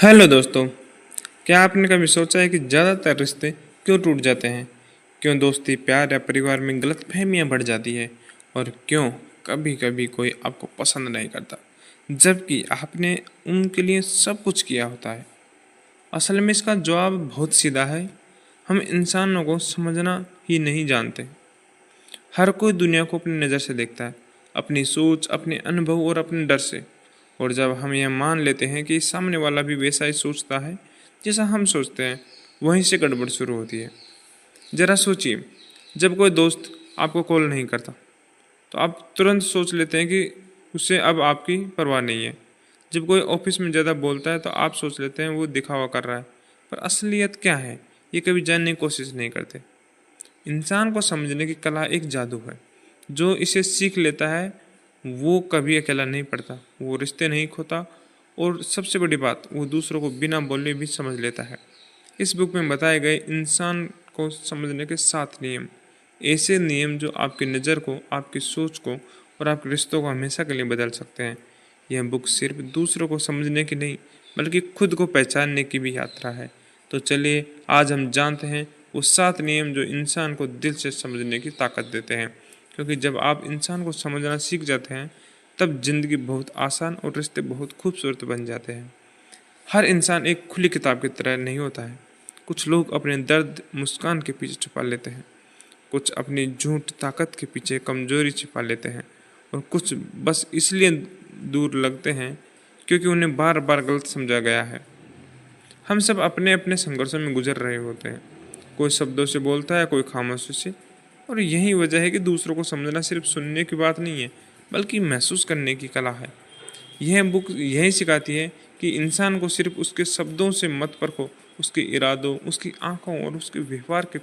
Hello दोस्तों। क्या आपने कभी सोचा है कि ज़्यादातर रिश्ते क्यों टूट जाते हैं? क्यों दोस्ती, प्यार या परिवार में गलतफहमियां बढ़ जाती है? और क्यों कभी कभी कोई आपको पसंद नहीं करता जबकि आपने उनके लिए सब कुछ किया होता है? असल में इसका जवाब बहुत सीधा है। हम इंसानों को समझना ही नहीं जानते। हर कोई दुनिया को अपनी नज़र से देखता है, अपनी सोच, अपने अनुभव और अपने डर से। और जब हम यह मान लेते हैं कि सामने वाला भी वैसा ही सोचता है जैसा हम सोचते हैं, वहीं से गड़बड़ शुरू होती है। ज़रा सोचिए, जब कोई दोस्त आपको कॉल नहीं करता तो आप तुरंत सोच लेते हैं कि उससे अब आपकी परवाह नहीं है। जब कोई ऑफिस में ज़्यादा बोलता है तो आप सोच लेते हैं वो दिखावा कर रहा है। पर असलियत क्या है, ये कभी जानने की कोशिश नहीं करते। इंसान को समझने की कला एक जादू है। जो इसे सीख लेता है वो कभी अकेला नहीं पड़ता, वो रिश्ते नहीं खोता, और सबसे बड़ी बात, वो दूसरों को बिना बोले भी समझ लेता है। इस बुक में बताए गए इंसान को समझने के 7 नियम, ऐसे नियम जो आपकी नज़र को, आपकी सोच को और आपके रिश्तों को हमेशा के लिए बदल सकते हैं। यह बुक सिर्फ दूसरों को समझने की नहीं, बल्कि खुद को पहचानने की भी यात्रा है। तो चलिए आज हम जानते हैं वो 7 नियम जो इंसान को दिल से समझने की ताकत देते हैं। क्योंकि जब आप इंसान को समझना सीख जाते हैं तब जिंदगी बहुत आसान और रिश्ते बहुत खूबसूरत बन जाते हैं। हर इंसान एक खुली किताब की तरह नहीं होता है। कुछ लोग अपने दर्द मुस्कान के पीछे छुपा लेते हैं, कुछ अपनी झूठ ताकत के पीछे कमजोरी छिपा लेते हैं, और कुछ बस इसलिए दूर लगते हैं क्योंकि उन्हें बार बार गलत समझा गया है। हम सब अपने अपने संघर्षों में गुजर रहे होते हैं। कोई शब्दों से बोलता है, कोई खामोशी से। और यही वजह है कि दूसरों को समझना सिर्फ सुनने की बात नहीं है, बल्कि महसूस करने की कला है। यह बुक यही सिखाती है कि इंसान को सिर्फ उसके शब्दों से मत परखो, उसके इरादों, उसकी आंखों और उसके व्यवहार के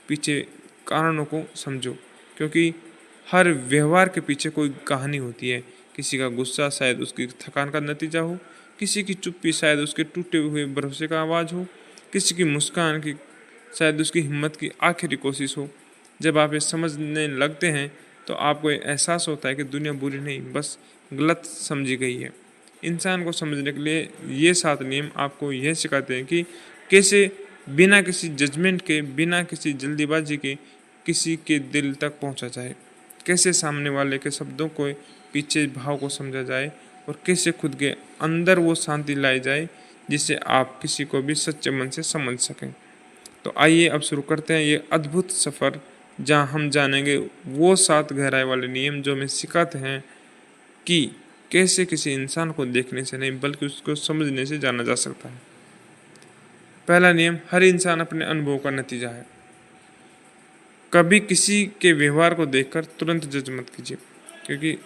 पीछे कारणों को समझो। क्योंकि हर व्यवहार के पीछे कोई कहानी होती है। किसी का गुस्सा शायद उसकी थकान का नतीजा हो, किसी की चुप्पी शायद उसके टूटे हुए भरोसे का आवाज़ हो, किसी की मुस्कान की शायद उसकी हिम्मत की आखिरी कोशिश हो। जब आप ये समझने लगते हैं तो आपको ये एहसास होता है कि दुनिया बुरी नहीं, बस गलत समझी गई है। इंसान को समझने के लिए ये 7 नियम आपको यह सिखाते हैं कि कैसे बिना किसी जजमेंट के, बिना किसी जल्दीबाजी के किसी के दिल तक पहुंचा जाए, कैसे सामने वाले के शब्दों को पीछे भाव को समझा जाए, और कैसे खुद के अंदर वो शांति लाई जाए जिससे आप किसी को भी सच्चे मन से समझ सकें। तो आइए अब शुरू करते हैं ये अद्भुत सफ़र, जहां हम जानेंगे वो 7 गहराई वाले नियम जो हमें सिखाते हैं कि कैसे किसी इंसान को देखने से नहीं बल्कि उसको समझने से जाना जा सकता है। पहला नियम, हर इंसान अपने अनुभव का नतीजा है। कभी किसी के व्यवहार को देखकर तुरंत जज मत कीजिए, क्योंकि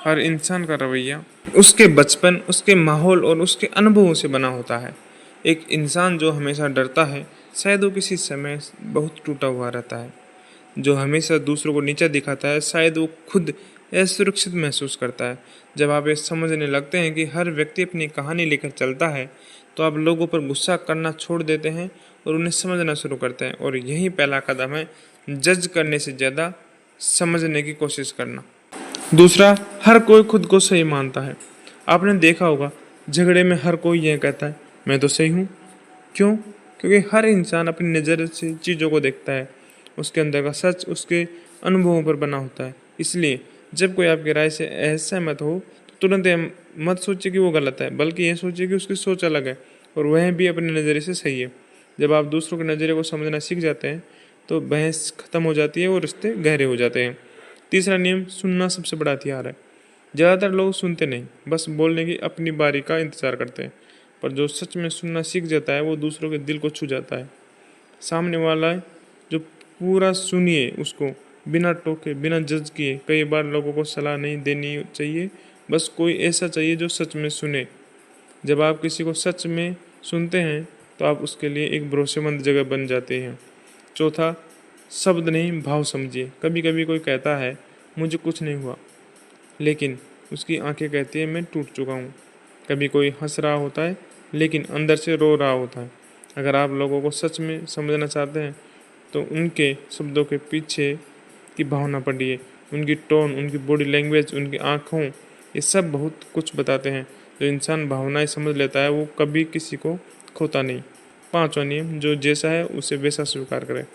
हर इंसान का रवैया उसके बचपन, उसके माहौल और उसके अनुभवों से बना होता है। एक इंसान जो हमेशा डरता है शायद वो किसी समय बहुत टूटा हुआ रहता है। जो हमेशा दूसरों को नीचा दिखाता है शायद वो खुद असुरक्षित महसूस करता है। जब आप ये समझने लगते हैं कि हर व्यक्ति अपनी कहानी लेकर चलता है तो आप लोगों पर गुस्सा करना छोड़ देते हैं और उन्हें समझना शुरू करते हैं। और यही पहला कदम है, जज करने से ज़्यादा समझने की कोशिश करना। दूसरा, हर कोई खुद को सही मानता है। आपने देखा होगा, झगड़े में हर कोई यह कहता है मैं तो सही हूँ। क्यों? क्योंकि हर इंसान अपनी नज़र से चीज़ों को देखता है। उसके अंदर का सच उसके अनुभवों पर बना होता है। इसलिए जब कोई आपकी राय से असहमत हो तो तुरंत ये मत सोचिए कि वो गलत है, बल्कि ये सोचिए कि उसकी सोच अलग है और वह भी अपने नज़रिए से सही है। जब आप दूसरों के नज़रिए को समझना सीख जाते हैं तो बहस खत्म हो जाती है और रिश्ते गहरे हो जाते हैं। तीसरा नियम, सुनना सबसे बड़ा हथियार है। ज़्यादातर लोग सुनते नहीं, बस बोलने की अपनी बारी का इंतज़ार करते हैं। पर जो सच में सुनना सीख जाता है वो दूसरों के दिल को छू जाता है। सामने वाला जो पूरा सुनिए उसको, बिना टोके, बिना जज किए। कई बार लोगों को सलाह नहीं देनी चाहिए, बस कोई ऐसा चाहिए जो सच में सुने। जब आप किसी को सच में सुनते हैं तो आप उसके लिए एक भरोसेमंद जगह बन जाते हैं। चौथा, शब्द नहीं भाव समझिए। कभी कभी कोई कहता है मुझे कुछ नहीं हुआ, लेकिन उसकी आंखें कहती है मैं टूट चुका हूँ। कभी कोई हंस रहा होता है लेकिन अंदर से रो रहा होता है। अगर आप लोगों को सच में समझना चाहते हैं तो उनके शब्दों के पीछे की भावना पढ़िए। उनकी टोन, उनकी बॉडी लैंग्वेज, उनकी आँखों, ये सब बहुत कुछ बताते हैं। जो इंसान भावनाएं समझ लेता है वो कभी किसी को खोता नहीं। 5वां नियम, जो जैसा है उसे वैसा स्वीकार करें।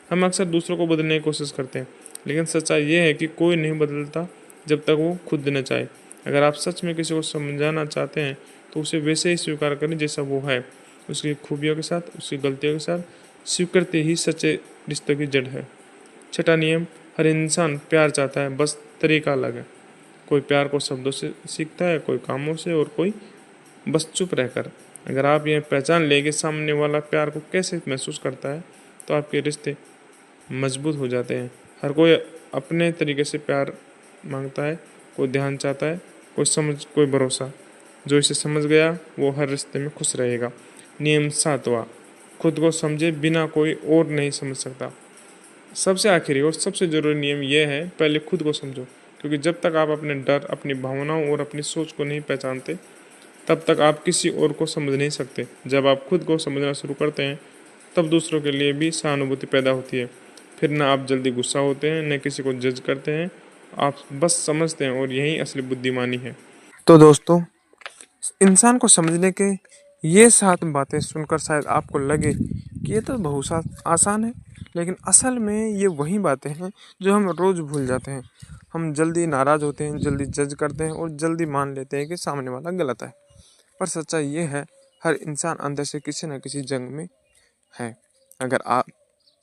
हम अक्सर दूसरों को बदलने की कोशिश करते हैं, लेकिन सच्चाई ये है कि कोई नहीं बदलता जब तक वो खुद न चाहे। अगर आप सच में किसी को समझाना चाहते हैं तो उसे वैसे ही स्वीकार करें जैसा वो है, उसकी खूबियों के साथ, उसकी गलतियों के साथ। स्वीकृति ही सच्चे रिश्तों की जड़ है। 6वां नियम, हर इंसान प्यार चाहता है, बस तरीका अलग है। कोई प्यार को शब्दों से सीखता है, कोई कामों से, और कोई बस चुप रहकर। अगर आप यह पहचान लें कि सामने वाला प्यार को कैसे महसूस करता है, तो आपके रिश्ते मजबूत हो जाते हैं। हर कोई अपने तरीके से प्यार मांगता है, कोई ध्यान चाहता है, कोई समझ, कोई भरोसा। जो इसे समझ गया वो हर रिश्ते में खुश रहेगा। नियम 7वां, खुद को समझे बिना कोई और नहीं समझ सकता। सबसे आखिरी और सबसे ज़रूरी नियम यह है, पहले खुद को समझो, क्योंकि जब तक आप अपने डर, अपनी भावनाओं और अपनी सोच को नहीं पहचानते, तब तक आप किसी और को समझ नहीं सकते। जब आप खुद को समझना शुरू करते हैं, तब दूसरों के लिए भी सहानुभूति पैदा होती है। फिर न आप जल्दी गुस्सा होते हैं, न किसी को जज करते हैं, आप बस समझते हैं, और यही असली बुद्धिमानी है। तो दोस्तों, इंसान को समझने के ये 7 बातें सुनकर शायद आपको लगे कि ये तो बहुत आसान है, लेकिन असल में ये वही बातें हैं जो हम रोज़ भूल जाते हैं। हम जल्दी नाराज़ होते हैं, जल्दी जज करते हैं और जल्दी मान लेते हैं कि सामने वाला गलत है। पर सच्चाई ये है, हर इंसान अंदर से किसी न किसी जंग में है। अगर आप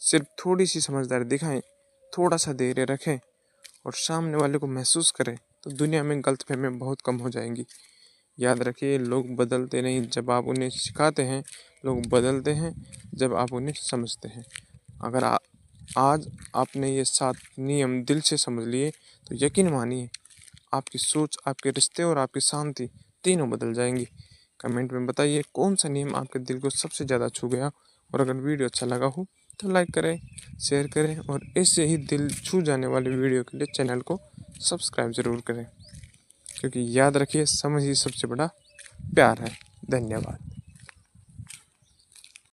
सिर्फ थोड़ी सी समझदारी दिखाएं, थोड़ा सा धैर्य रखें और सामने वाले को महसूस करें, तो दुनिया में गलतफहमियां बहुत कम हो जाएंगी। याद रखिए, लोग बदलते नहीं जब आप उन्हें सिखाते हैं, लोग बदलते हैं जब आप उन्हें समझते हैं। अगर आज आपने ये 7 नियम दिल से समझ लिए, तो यकीन मानिए आपकी सोच, आपके रिश्ते और आपकी शांति तीनों बदल जाएंगी। कमेंट में बताइए कौन सा नियम आपके दिल को सबसे ज़्यादा छू गया, और अगर वीडियो अच्छा लगा हो तो लाइक करें, शेयर करें, और ऐसे ही दिल छू जाने वाले वीडियो के लिए चैनल को सब्सक्राइब ज़रूर करें, क्योंकि याद रखिए, समझ ही सबसे बड़ा प्यार है। धन्यवाद।